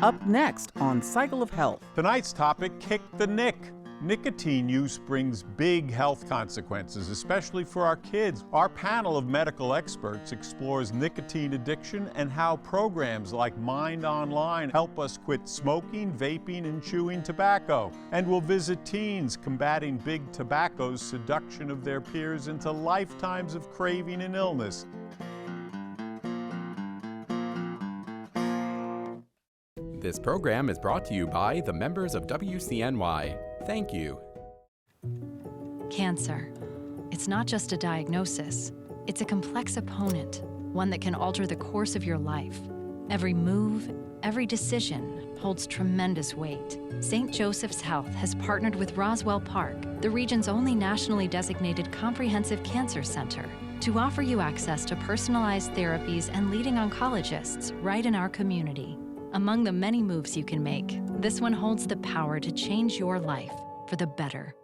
Up next on Cycle of Health. Tonight's topic, kick the Nic. Nicotine use brings big health consequences, especially for our kids. Our panel of medical experts explores nicotine addiction and how programs like MINDOnline help us quit smoking, vaping, and chewing tobacco. And we'll visit teens combating big tobacco's seduction of their peers into lifetimes of craving and illness. This program is brought to you by the members of WCNY. Thank you. Cancer. It's not just a diagnosis. It's a complex opponent, one that can alter the course of your life. Every move, every decision holds tremendous weight. St. Joseph's Health has partnered with Roswell Park, the region's only nationally designated comprehensive cancer center, to offer you access to personalized therapies and leading oncologists right in our community. Among the many moves you can make, this one holds the power to change your life for the better.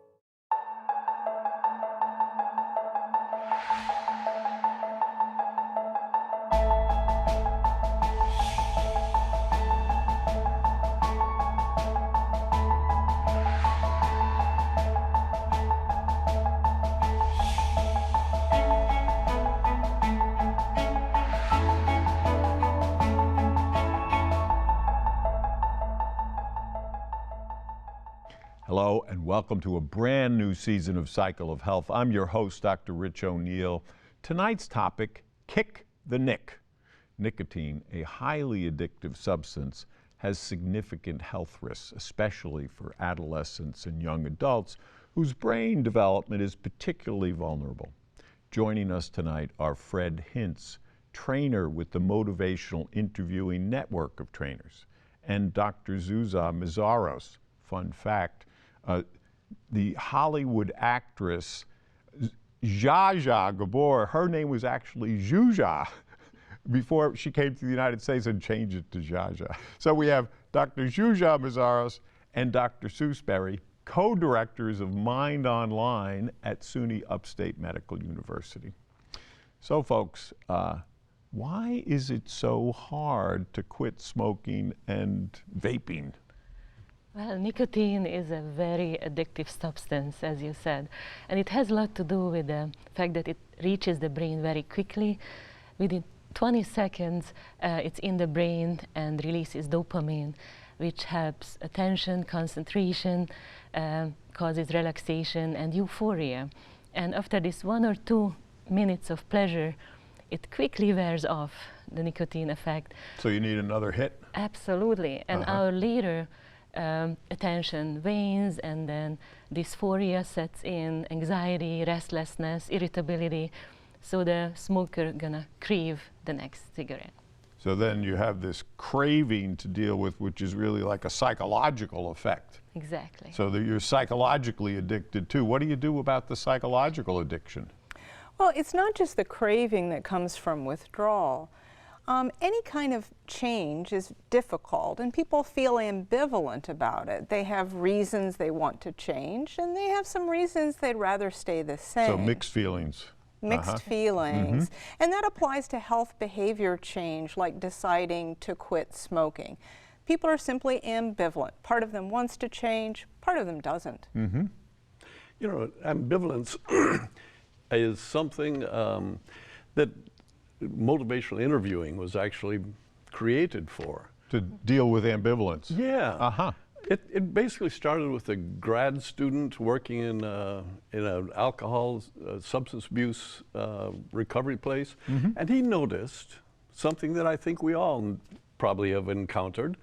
Hello and welcome to a brand new season of Cycle of Health. I'm your host, Dr. Rich O'Neill. Tonight's topic, kick the Nic. Nicotine, a highly addictive substance, has significant health risks, especially for adolescents and young adults whose brain development is particularly vulnerable. Joining us tonight are Fred Hintz, trainer with the Motivational Interviewing Network of Trainers, and Dr. Zsuzsa Meszaros. Fun fact, the Hollywood actress Zsa Zsa Gabor, her name was actually Zsuzsa before she came to the United States and changed it to Zsa Zsa. So we have Dr. Zsuzsa Meszaros and Dr. Sue Sperry, co-directors of MINDOnline at SUNY Upstate Medical University. So folks, why is it so hard to quit smoking and vaping? Well, nicotine is a very addictive substance, as you said, and it has a lot to do with the fact that it reaches the brain very quickly. Within 20 seconds, it's in the brain and releases dopamine, which helps attention, concentration, causes relaxation and euphoria. And after this 1 or 2 minutes of pleasure, it quickly wears off, the nicotine effect. So you need another hit? Absolutely. An hour later, attention wanes, and then dysphoria sets in, anxiety, restlessness, irritability. So the smoker gonna crave the next cigarette. So then you have this craving to deal with, which is really like a psychological effect. Exactly. So that you're psychologically addicted too. What do you do about the psychological addiction? Well, it's not just the craving that comes from withdrawal. Any kind of change is difficult, and people feel ambivalent about it. They have reasons they want to change, and they have some reasons they'd rather stay the same. So mixed feelings. Mixed feelings. And that applies to health behavior change, like deciding to quit smoking. People are simply ambivalent. Part of them wants to change, part of them doesn't. You know, ambivalence is something that motivational interviewing was actually created for. To deal with ambivalence. Yeah. It basically started with a grad student working in an alcohol, substance abuse recovery place, and he noticed something that I think we all probably have encountered.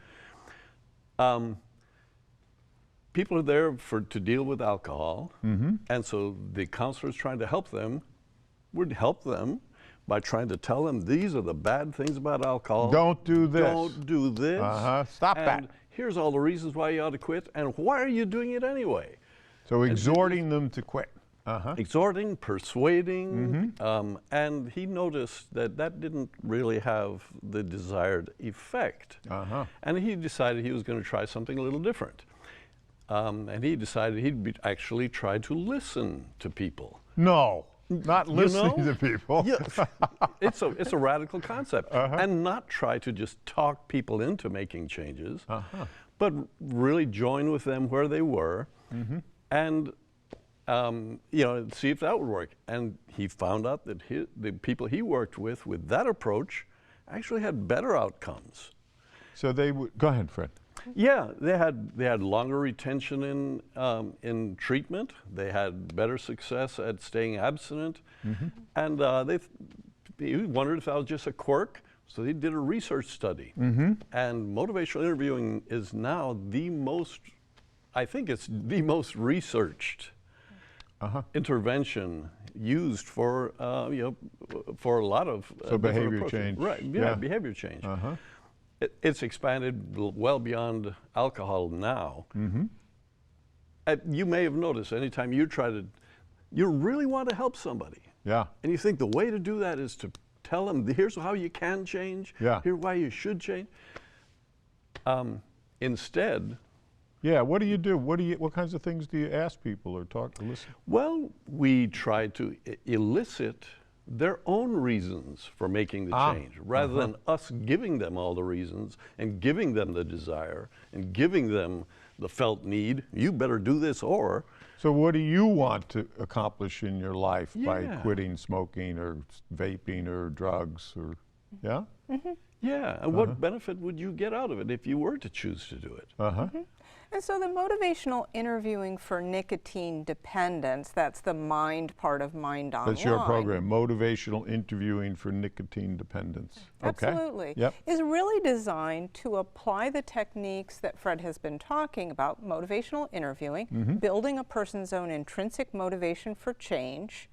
People are there to deal with alcohol, and so the counselors trying to help them would help them by trying to tell them these are the bad things about alcohol. Don't do this. Don't do this. Stop and that. Here's all the reasons why you ought to quit, and why are you doing it anyway? So exhorting them to quit. Exhorting, persuading, and he noticed that that didn't really have the desired effect. And he decided he was going to try something a little different. And he decided he'd actually try to listen to people. No. not listening to people. Yeah, it's a radical concept. And not try to just talk people into making changes, but really join with them where they were, and see if that would work. And he found out that the people he worked with that approach actually had better outcomes. So they would, go ahead, Fred. Yeah, they had longer retention in treatment. They had better success at staying abstinent, and he wondered if that was just a quirk. So they did a research study, and motivational interviewing is now I think it's the most researched intervention used for for a lot of behavior approaches. change. Right? Yeah, behavior change. It's expanded well beyond alcohol now. You may have noticed anytime you really want to help somebody. Yeah. And you think the way to do that is to tell them, here's how you can change. Yeah. Here's why you should change. Instead. Yeah. What do you do? What kinds of things do you ask people or listen? Well, we try to elicit their own reasons for making the change, rather than us giving them all the reasons and giving them the desire and giving them the felt need. You better do this, or. So what do you want to accomplish in your life by Yeah. quitting smoking or vaping or drugs or, yeah? Yeah, and what benefit would you get out of it if you were to choose to do it? And so the motivational interviewing for nicotine dependence, that's the mind part of MINDOnline. That's your program, motivational interviewing for nicotine dependence. Okay. Absolutely. Yep. Is really designed to apply the techniques that Fred has been talking about, motivational interviewing, building a person's own intrinsic motivation for change,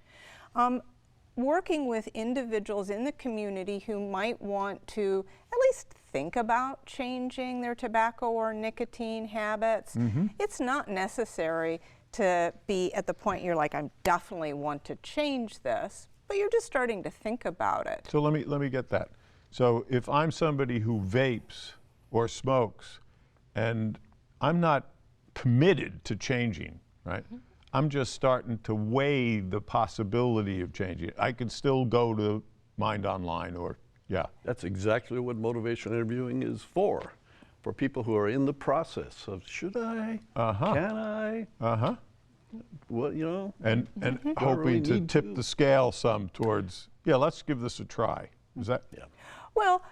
working with individuals in the community who might want to at least think about changing their tobacco or nicotine habits. It's not necessary to be at the point you're like, I definitely want to change this, but you're just starting to think about it. So let me get that. So if I'm somebody who vapes or smokes and I'm not committed to changing, right? I'm just starting to weigh the possibility of changing. I could still go to MINDOnline or, yeah. That's exactly what motivational interviewing is for people who are in the process of, should I, can I, what, And hoping to tip the scale some towards, yeah, let's give this a try. Is that? Yeah. Well,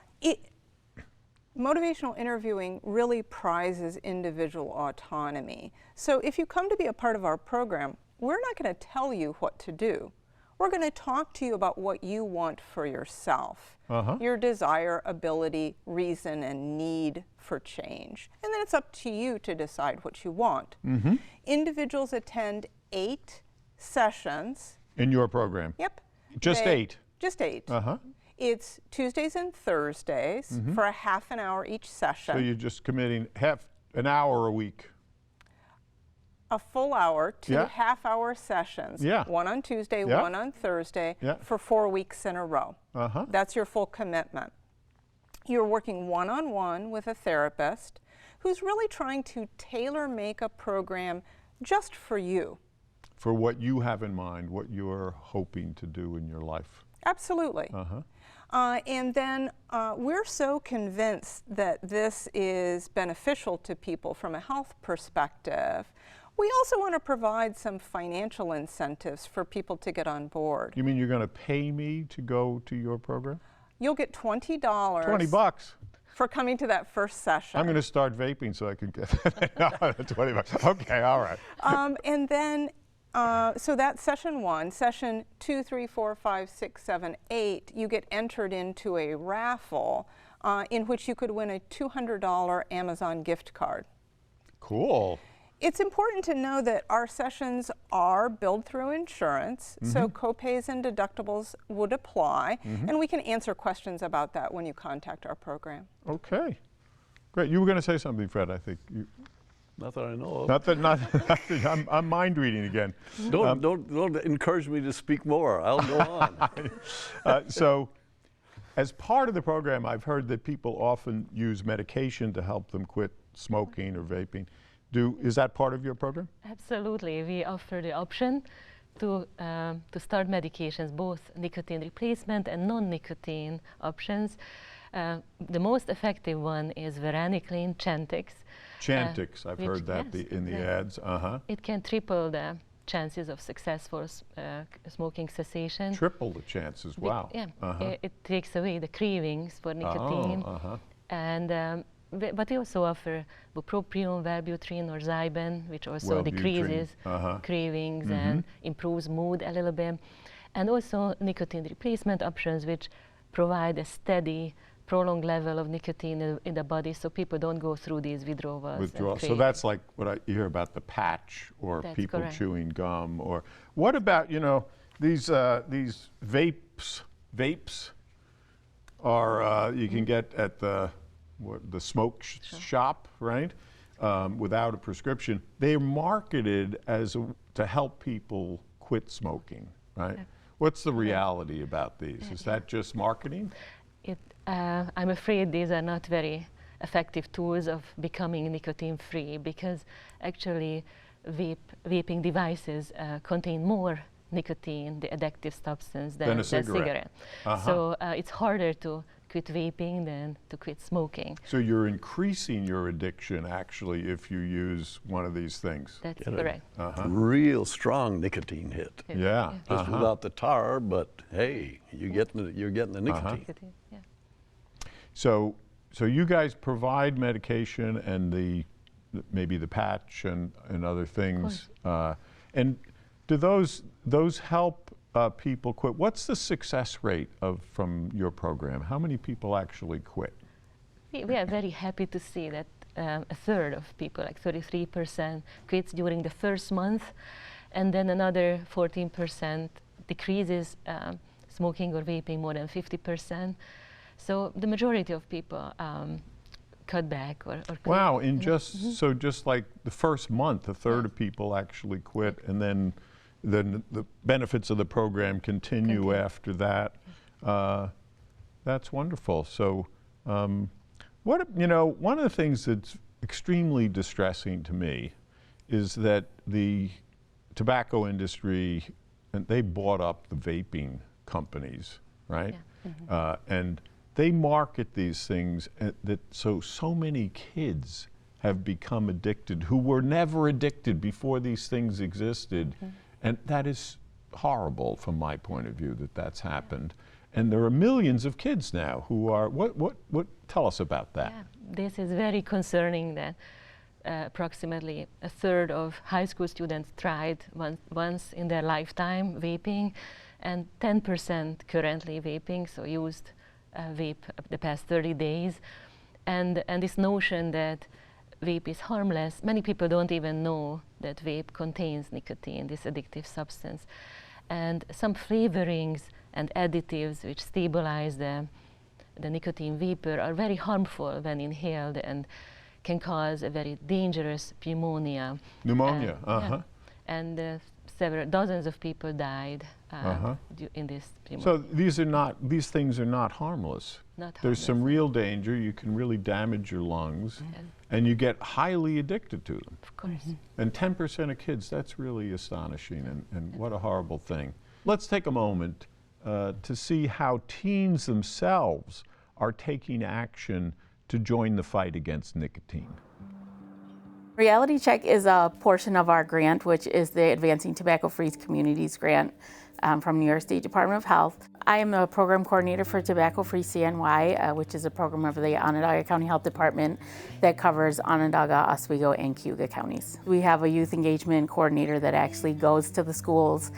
motivational interviewing really prizes individual autonomy. So if you come to be a part of our program, we're not going to tell you what to do. We're going to talk to you about what you want for yourself, your desire, ability, reason, and need for change. And then it's up to you to decide what you want. Individuals attend 8 sessions. In your program? Yep. Just 8? Just 8. It's Tuesdays and Thursdays for a half an hour each session. So you're just committing an hour a week? A full hour, 2 half-hour sessions. One on Tuesday, one on Thursday, for 4 weeks in a row. That's your full commitment. You're working one-on-one with a therapist who's really trying to tailor-make a program just for you. For what you have in mind, what you're hoping to do in your life. Absolutely. And then we're so convinced that this is beneficial to people from a health perspective. We also want to provide some financial incentives for people to get on board. You mean you're going to pay me to go to your program? You'll get $20. $20 for coming to that first session. I'm going to start vaping so I can get $20. Okay, all right. And then, so that's session 1. Session 2, 3, 4, 5, 6, 7, 8, you get entered into a raffle in which you could win a $200 Amazon gift card. Cool. It's important to know that our sessions are billed through insurance, so copays and deductibles would apply, and we can answer questions about that when you contact our program. Okay, great. You were going to say something, Fred, I think. Not that I know of. Nothing. I'm mind reading again. Don't encourage me to speak more. I'll go on. So, as part of the program, I've heard that people often use medication to help them quit smoking or vaping. Is that part of your program? Absolutely. We offer the option to start medications, both nicotine replacement and non-nicotine options. The most effective one is varenicline, Chantix. Chantix, I've heard that in the ads. It can triple the chances of success for smoking cessation. Triple the chances, wow. It takes away the cravings for nicotine. And but we also offer bupropion, Wellbutrin, or Zyban, which also decreases cravings and improves mood a little bit. And also nicotine replacement options, which provide a steady, prolonged level of nicotine in the body, so people don't go through these withdrawals. So that's like what you hear about the patch, or that's people correct. chewing gum. Or what about, you know, these vapes? Vapes are you can get at the smoke shop, right? Without a prescription. They're marketed as to help people quit smoking, right? What's the reality about these? Is that just marketing? I'm afraid these are not very effective tools of becoming nicotine-free, because actually vaping devices contain more nicotine, the addictive substance, than a cigarette. So it's harder to quit vaping than to quit smoking. So you're increasing your addiction, actually, if you use one of these things. That's correct. Real strong nicotine hit. Yeah. Just without the tar, but hey, you're getting the nicotine. So you guys provide medication and maybe the patch and other things. And do those help people quit? What's the success rate from your program? How many people actually quit? We are very happy to see that a third of people, like 33%, quits during the first month, and then another 14% decreases smoking or vaping more than 50%. So the majority of people cut back or quit. Wow, so just like the first month, a third of people actually quit, and then the benefits of the program continue after that. That's wonderful. So one of the things that's extremely distressing to me is that the tobacco industry, and they bought up the vaping companies, right? And they market these things so many kids have become addicted who were never addicted before these things existed. And that is horrible from my point of view, that's happened. And there are millions of kids now who are, tell us about that. Yeah, this is very concerning that approximately a third of high school students tried once in their lifetime vaping, and 10% currently vaping, so used vape the past 30 days. And this notion that vape is harmless, many people don't even know that vape contains nicotine, this addictive substance. And some flavorings and additives which stabilize the nicotine vapor are very harmful when inhaled and can cause a very dangerous pneumonia. And dozens of people died in this pneumonia. So these things are not harmless. There's some real danger. You can really damage your lungs, and you get highly addicted to them. Of course. And 10% of kids, that's really astonishing, and what a horrible thing. Let's take a moment to see how teens themselves are taking action to join the fight against nicotine. Reality Check is a portion of our grant, which is the Advancing Tobacco-Free Communities grant from New York State Department of Health. I am a program coordinator for Tobacco-Free CNY, which is a program of the Onondaga County Health Department that covers Onondaga, Oswego, and Cayuga counties. We have a youth engagement coordinator that actually goes to the schools,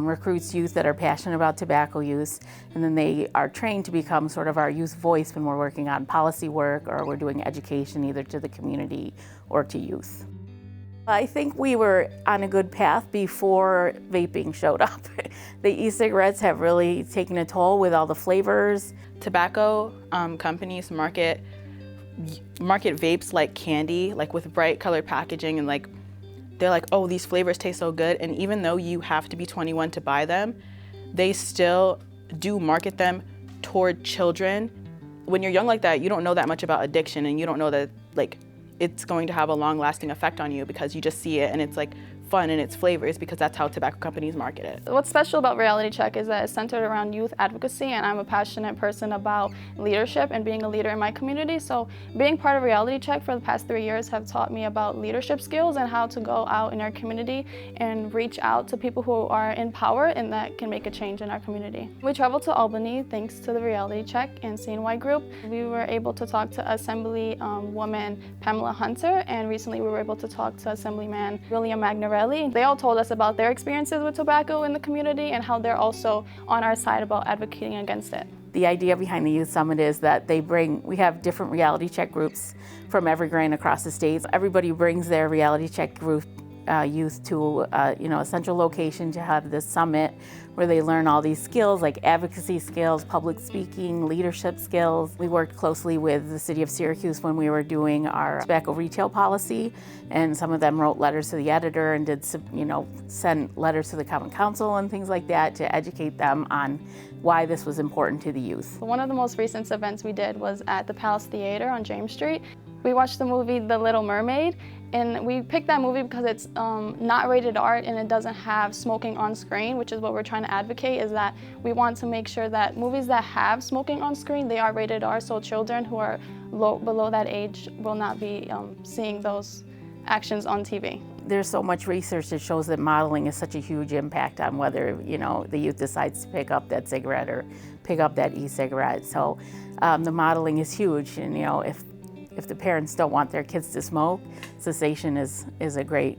recruits youth that are passionate about tobacco use, and then they are trained to become sort of our youth voice when we're working on policy work or we're doing education either to the community or to youth. I think we were on a good path before vaping showed up. The e-cigarettes have really taken a toll with all the flavors. Tobacco companies market vapes like candy, like with bright colored packaging, and like they're like, oh, these flavors taste so good. And even though you have to be 21 to buy them, they still do market them toward children. When you're young like that, you don't know that much about addiction, and you don't know that like it's going to have a long-lasting effect on you because you just see it and it's like fun in its flavors because that's how tobacco companies market it. What's special about Reality Check is that it's centered around youth advocacy, and I'm a passionate person about leadership and being a leader in my community. So being part of Reality Check for the past 3 years have taught me about leadership skills and how to go out in our community and reach out to people who are in power and that can make a change in our community. We traveled to Albany thanks to the Reality Check and CNY group. We were able to talk to Assemblywoman Pamela Hunter, and recently we were able to talk to Assemblyman William Magnarelli. They all told us about their experiences with tobacco in the community and how they're also on our side about advocating against it. The idea behind the Youth Summit is that we have different reality check groups from every grant across the states. Everybody brings their reality check group youth to a central location to have this summit where they learn all these skills like advocacy skills, public speaking, leadership skills. We worked closely with the city of Syracuse when we were doing our tobacco retail policy, and some of them wrote letters to the editor and did send letters to the Common Council and things like that to educate them on why this was important to the youth. One of the most recent events we did was at the Palace Theater on James Street. We watched the movie The Little Mermaid, and we picked that movie because it's not rated R and it doesn't have smoking on screen, which is what we're trying to advocate, is that we want to make sure that movies that have smoking on screen, they are rated R, so children who are below that age will not be seeing those actions on TV. There's so much research that shows that modeling is such a huge impact on whether the youth decides to pick up that cigarette or pick up that e-cigarette. So the modeling is huge, and if the parents don't want their kids to smoke, cessation is a great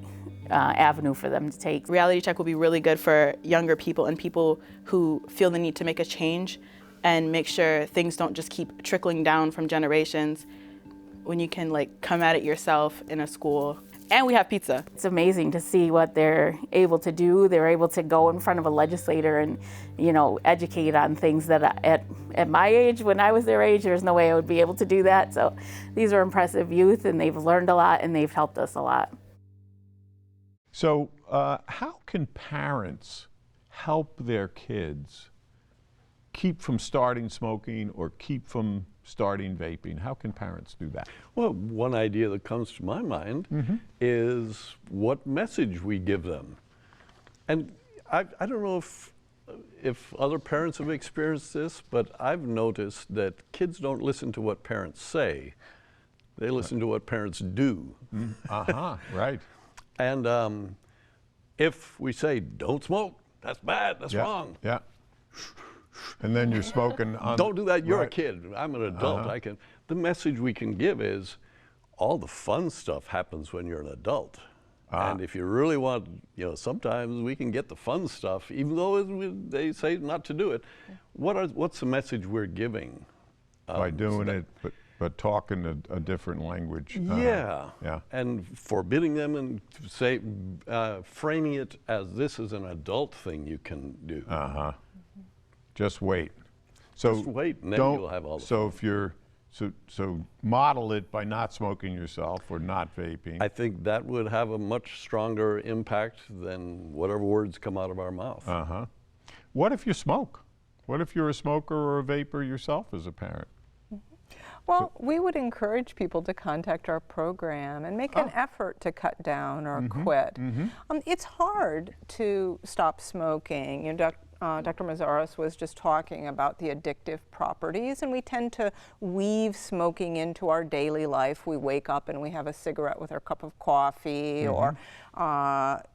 avenue for them to take. Reality Check will be really good for younger people and people who feel the need to make a change and make sure things don't just keep trickling down from generations when you can come at it yourself in a school. And we have pizza. It's amazing to see what they're able to do. They're able to go in front of a legislator and, educate on things that at my age, when I was their age, there's no way I would be able to do that. So these are impressive youth, and they've learned a lot, and they've helped us a lot. So how can parents help their kids keep from starting smoking or keep from starting vaping? How can parents do that? Well, one idea that comes to my mind is what message we give them. And I don't know if other parents have experienced this, but I've noticed that kids don't listen to what parents say. They listen to what parents do. Right. And if we say, don't smoke, that's bad, that's wrong. Yeah. And then you're smoking on... Don't do that, you're a kid, I'm an adult. The message we can give is all the fun stuff happens when you're an adult. And if you really want, sometimes we can get the fun stuff, even though they say not to do it. What's the message we're giving? By doing it, but talking a different language. Yeah. And forbidding them and framing it as this is an adult thing you can do. Just wait. So just wait, and then you'll have all the fun. If you're so model it by not smoking yourself or not vaping. I think that would have a much stronger impact than whatever words come out of our mouth. What if you smoke? What if you're a smoker or a vapor yourself as a parent? Well, we would encourage people to contact our program and make an effort to cut down or quit. It's hard to stop smoking. Dr. Mazzaros was just talking about the addictive properties, and we tend to weave smoking into our daily life. We wake up and we have a cigarette with our cup of coffee, or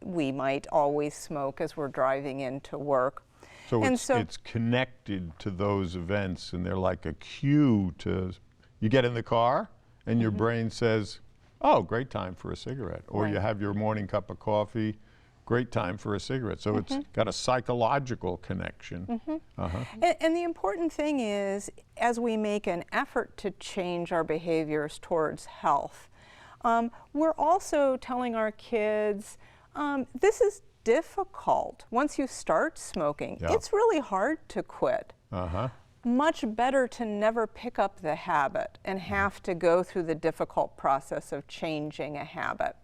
we might always smoke as we're driving into work. So it's connected to those events, and they're like a cue to, you get in the car and your brain says, oh, great time for a cigarette. Or you have your morning cup of coffee, great time for a cigarette. So it's got a psychological connection. And the important thing is, as we make an effort to change our behaviors towards health, we're also telling our kids, this is difficult. Once you start smoking, it's really hard to quit. Much better to never pick up the habit and have to go through the difficult process of changing a habit.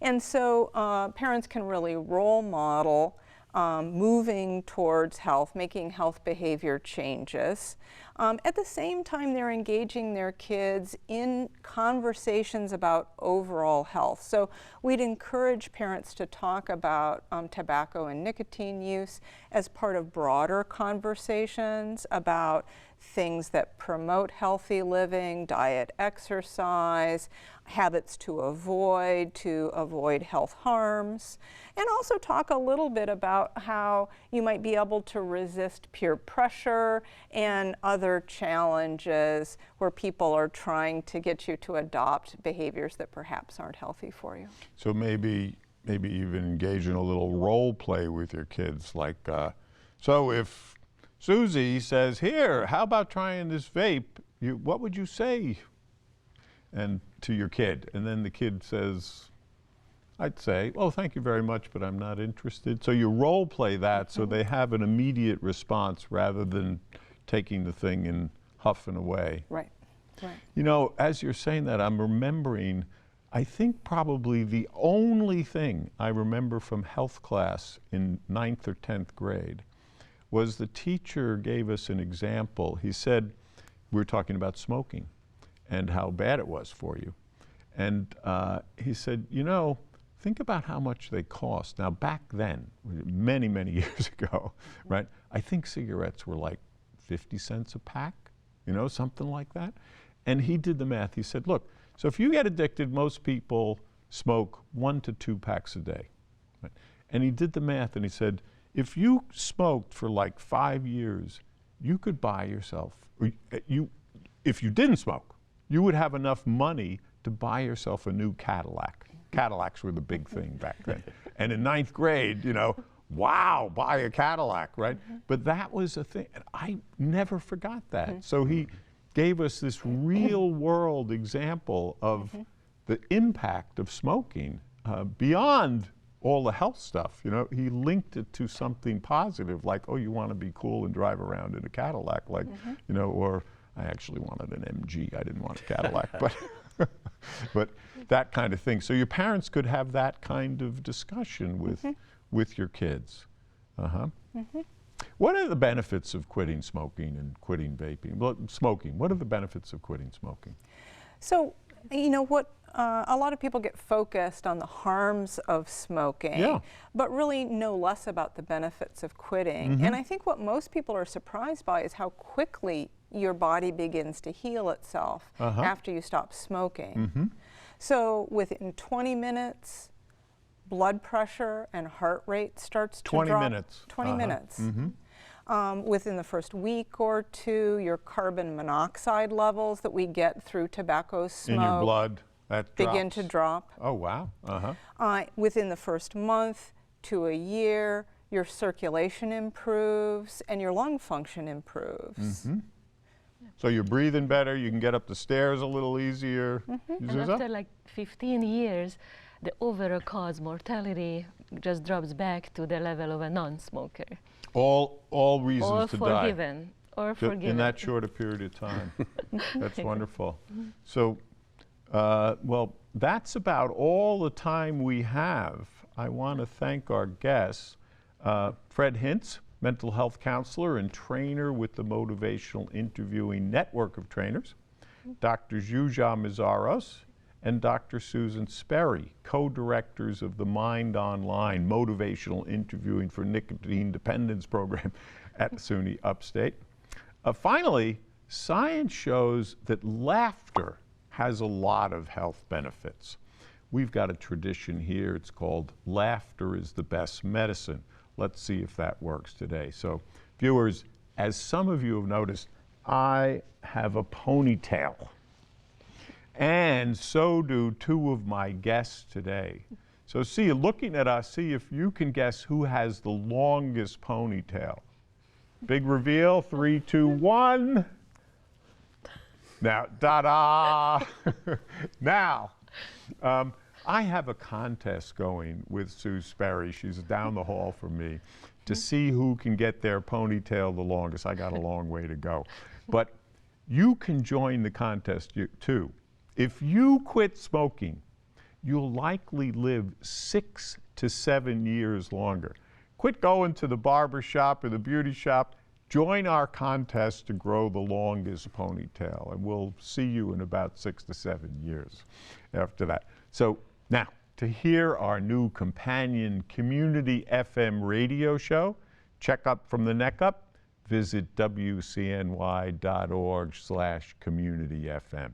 And so parents can really role model moving towards health, making health behavior changes. At the same time, they're engaging their kids in conversations about overall health. So we'd encourage parents to talk about tobacco and nicotine use as part of broader conversations about things that promote healthy living, diet, exercise, habits to avoid health harms, and also talk a little bit about how you might be able to resist peer pressure and other challenges where people are trying to get you to adopt behaviors that perhaps aren't healthy for you. So maybe even engage in a little role play with your kids, like, so if Susie says, here, how about trying this vape? What would you say? And to your kid, and then the kid says, I'd say, oh, thank you very much, but I'm not interested. So you role play that so they have an immediate response rather than taking the thing and huffing away. Right, right. You know, as you're saying that, I'm remembering, I think probably the only thing I remember from health class in 9th or 10th grade was the teacher gave us an example. He said, we were talking about smoking and how bad it was for you. And he said, you know, think about how much they cost. Now back then, many, many years ago, right, I think cigarettes were like 50 cents a pack, you know, something like that. And he did the math. He said, look, so if you get addicted, most people smoke 1 to 2 packs a day. Right? And he did the math and he said, if you smoked for like 5 years, you could buy yourself, if you didn't smoke, you would have enough money to buy yourself a new Cadillac. Cadillacs were the big thing back then. And in 9th grade, you know, wow, buy a Cadillac, right? But that was a thing, and I never forgot that. So he gave us this real world example of the impact of smoking beyond all the health stuff. You know, he linked it to something positive, like, oh, you want to be cool and drive around in a Cadillac, like, you know, or I actually wanted an MG. I didn't want a Cadillac, but that kind of thing. So your parents could have that kind of discussion with your kids. What are the benefits of quitting smoking and quitting vaping? Well, smoking, what are the benefits of quitting smoking? So, you know, what a lot of people get focused on the harms of smoking, but really know less about the benefits of quitting. And I think what most people are surprised by is how quickly your body begins to heal itself after you stop smoking. So within 20 minutes, blood pressure and heart rate starts to drop. 20 minutes. 20 minutes. Within the first week or two, your carbon monoxide levels that we get through tobacco smoke in your blood begin to drop. Oh, wow. Within the first month to a year, your circulation improves and your lung function improves. So you're breathing better, you can get up the stairs a little easier. And after like 15 years, the overall cause mortality just drops back to the level of a non-smoker. All reasons to die. Forgiven. In that short a period of time. That's wonderful. So, well, that's about all the time we have. I want to thank our guests, Fred Hintz, mental health counselor and trainer with the Motivational Interviewing Network of Trainers, Dr. Zsuzsa Mészáros, and Dr. Susan Sperry, co-directors of the MINDOnline Motivational Interviewing for Nicotine Dependence program at SUNY Upstate. Finally, science shows that laughter has a lot of health benefits. We've got a tradition here, it's called Laughter is the Best Medicine. Let's see if that works today. So, viewers, as some of you have noticed, I have a ponytail. And so do two of my guests today. So see, looking at us, see if you can guess who has the longest ponytail. Big reveal, 3, 2, 1. Now, ta-da! Now, I have a contest going with Sue Sperry. She's down the hall from me to see who can get their ponytail the longest. I got a long way to go. But you can join the contest too. If you quit smoking, you'll likely live 6 to 7 years longer. Quit going to the barber shop or the beauty shop. Join our contest to grow the longest ponytail, and we'll see you in about 6 to 7 years after that. So now, to hear our new companion community FM radio show, check Up from the Neck Up, visit wcny.org/communityfm.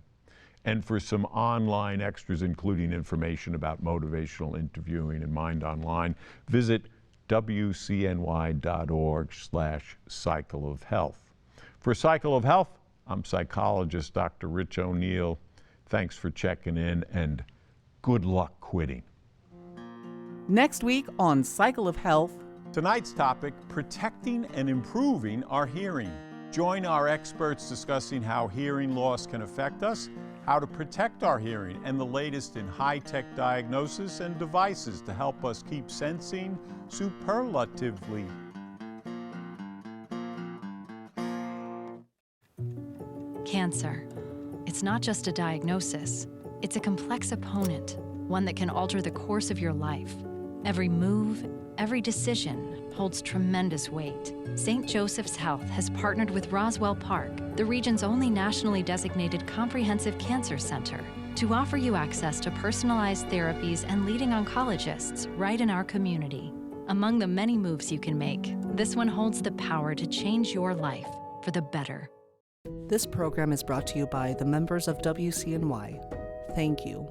And for some online extras, including information about motivational interviewing and MINDOnline, visit wcny.org/Cycle of Health. For Cycle of Health, I'm psychologist Dr. Rich O'Neill. Thanks for checking in, and good luck quitting. Next week on Cycle of Health. Tonight's topic, protecting and improving our hearing. Join our experts discussing how hearing loss can affect us, how to protect our hearing, and the latest in high-tech diagnosis and devices to help us keep sensing superlatively. Cancer. It's not just a diagnosis. It's a complex opponent, one that can alter the course of your life. Every move, every decision holds tremendous weight. St. Joseph's Health has partnered with Roswell Park, the region's only nationally designated comprehensive cancer center, to offer you access to personalized therapies and leading oncologists right in our community. Among the many moves you can make, this one holds the power to change your life for the better. This program is brought to you by the members of WCNY. Thank you.